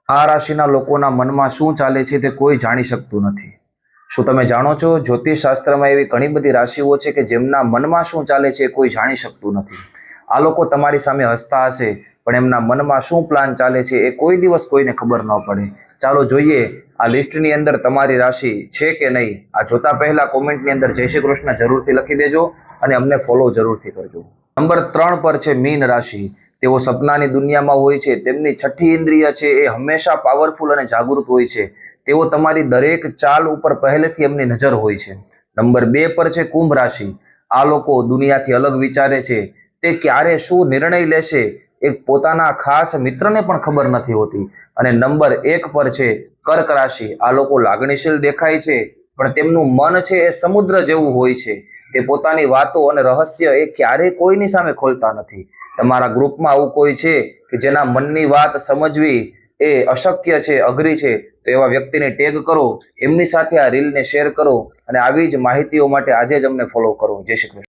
આ રાશિના લોકોના મનમાં શું ચાલે છે તે કોઈ જાણી શકતું નથી। શું તમે જાણો છો જ્યોતિષ શાસ્ત્રમાં એવી ઘણી બધી રાશિઓ છે કે જેમના મનમાં શું ચાલે છે એ કોઈ જાણી શકતું નથી। આ લોકો તમારી સામે હસતા હશે પણ એમના મનમાં શું પ્લાન ચાલે છે એ કોઈ દિવસ કોઈને ખબર ન પડે। ચાલો જોઈએ આ લિસ્ટની અંદર તમારી રાશિ છે કે નહીં। આ જોતા પહેલા કોમેન્ટની અંદર જય શ્રી કૃષ્ણ જરૂરથી લખી દેજો અને અમને ફોલો જરૂરથી કરજો। નંબર 3 પર છે મીન રાશિ। તેઓ સપનાની દુનિયામાં હોય છે। તેમની છઠ્ઠી ઇન્દ્રિય છે એ હંમેશા પાવરફુલ અને જાગૃત હોય છે। તેઓ તમારી દરેક ચાલ ઉપર પહેલેથી એમની નજર હોય છે। નંબર 2 પર છે કુંભ રાશિ। આ લોકો દુનિયાથી અલગ વિચારે છે। તે ક્યારે શું નિર્ણય લેશે એ પોતાના ખાસ મિત્રને પણ ખબર નથી હોતી। અને નંબર 1 પર છે કર્ક રાશિ। આ લોકો લાગણીશીલ દેખાય છે પણ તેમનું મન છે એ સમુદ્ર જેવું હોય છે। તે પોતાની વાતો અને રહસ્ય એ ક્યારેય કોઈની સામે ખોલતા નથી। તમારા ગ્રુપમાં આવું કોઈ છે કે જેના મનની વાત સમજવી એ અશક્ય છે, અઘરી છે, તો એવા વ્યક્તિને ટેગ કરો, એમની સાથે આ રીલને શેર કરો અને આવી જ માહિતીઓ માટે આજે જ અમને ફોલો કરો। જય શ્રી કૃષ્ણ।